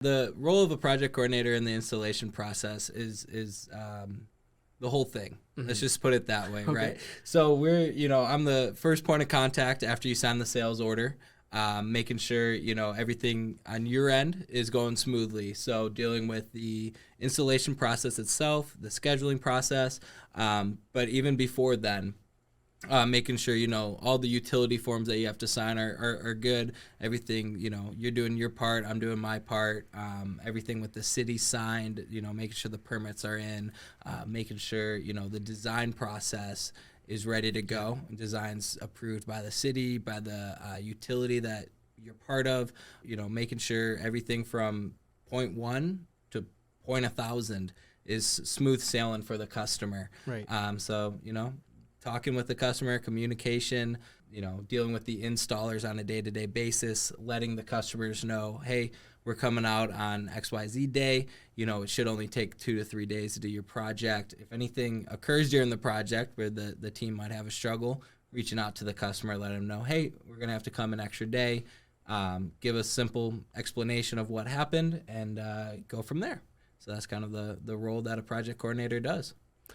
The role of a project coordinator in the installation process is the whole thing. Let's just put it that way, Okay. right? So I'm the first point of contact after you sign the sales order, making sure, everything on your end is going smoothly. So dealing with the installation process itself, the scheduling process, but even before then, making sure all the utility forms that you have to sign are good. Everything, you're doing your part, I'm doing my part. Everything with the city signed, making sure the permits are in, making sure the design process is ready to go. Designs approved by the city, by the utility that you're part of. Making sure everything from point one to point 1,000 is smooth sailing for the customer. Right. So talking with the customer, communication, dealing with the installers on a day-to-day basis, letting the customers know, hey, we're coming out on XYZ day. It should only take 2 to 3 days to do your project. If anything occurs during the project where the team might have a struggle, reaching out to the customer, let them know, hey, we're going to have to come an extra day. Give a simple explanation of what happened and go from there. So that's kind of the role that a project coordinator does.